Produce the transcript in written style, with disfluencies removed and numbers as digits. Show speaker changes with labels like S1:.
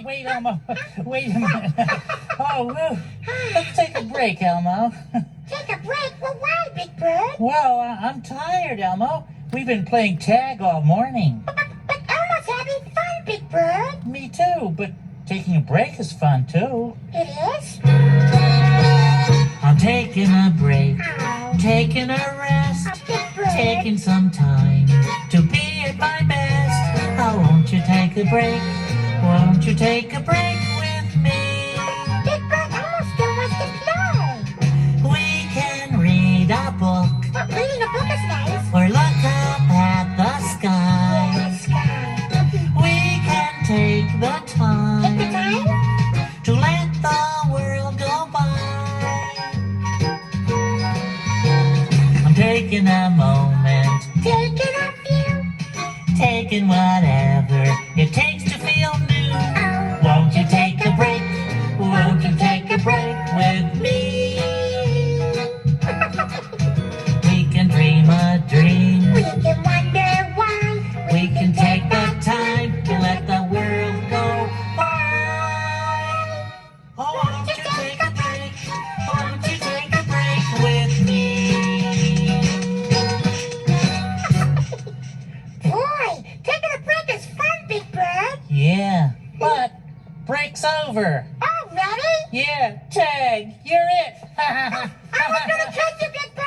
S1: wait, Elmo. Wait a minute. Oh, let's take a break, Elmo.
S2: Take a break? Well, why, Big Bird?
S1: Well, I'm tired, Elmo. We've been playing tag all morning.
S2: But Elmo's having fun, Big Bird.
S1: Me too, but taking a break is fun too.
S2: It is?
S1: I'm taking a break,
S2: Oh.
S1: taking a rest,
S2: Big Bird.
S1: taking some time to be at my best. Oh, won't you take a break? Won't you take a break with me?
S2: Big Bird Elmo still wants to play.
S1: We can read a book
S2: But reading a book is nice.
S1: or look up at the sky.
S2: Yeah, sky.
S1: We can take the
S2: Take the
S1: time
S2: time?
S1: to let the world go by. I'm taking a moment,
S2: Taking a few.
S1: taking whatever it takes to feel new.
S2: Oh.
S1: Won't you take a break? Won't you take a break with me? We can dream a dream.
S2: We can wonder why.
S1: We can take the time to let the world go by. Oh, won't you take a break? Won't you take a break with me?
S2: Boy, taking a break is fun, Big Bird.
S1: Yeah, but break's over.
S2: Oh, ready?
S1: Yeah, tag, you're it.
S2: I was gonna catch you, Big Bird.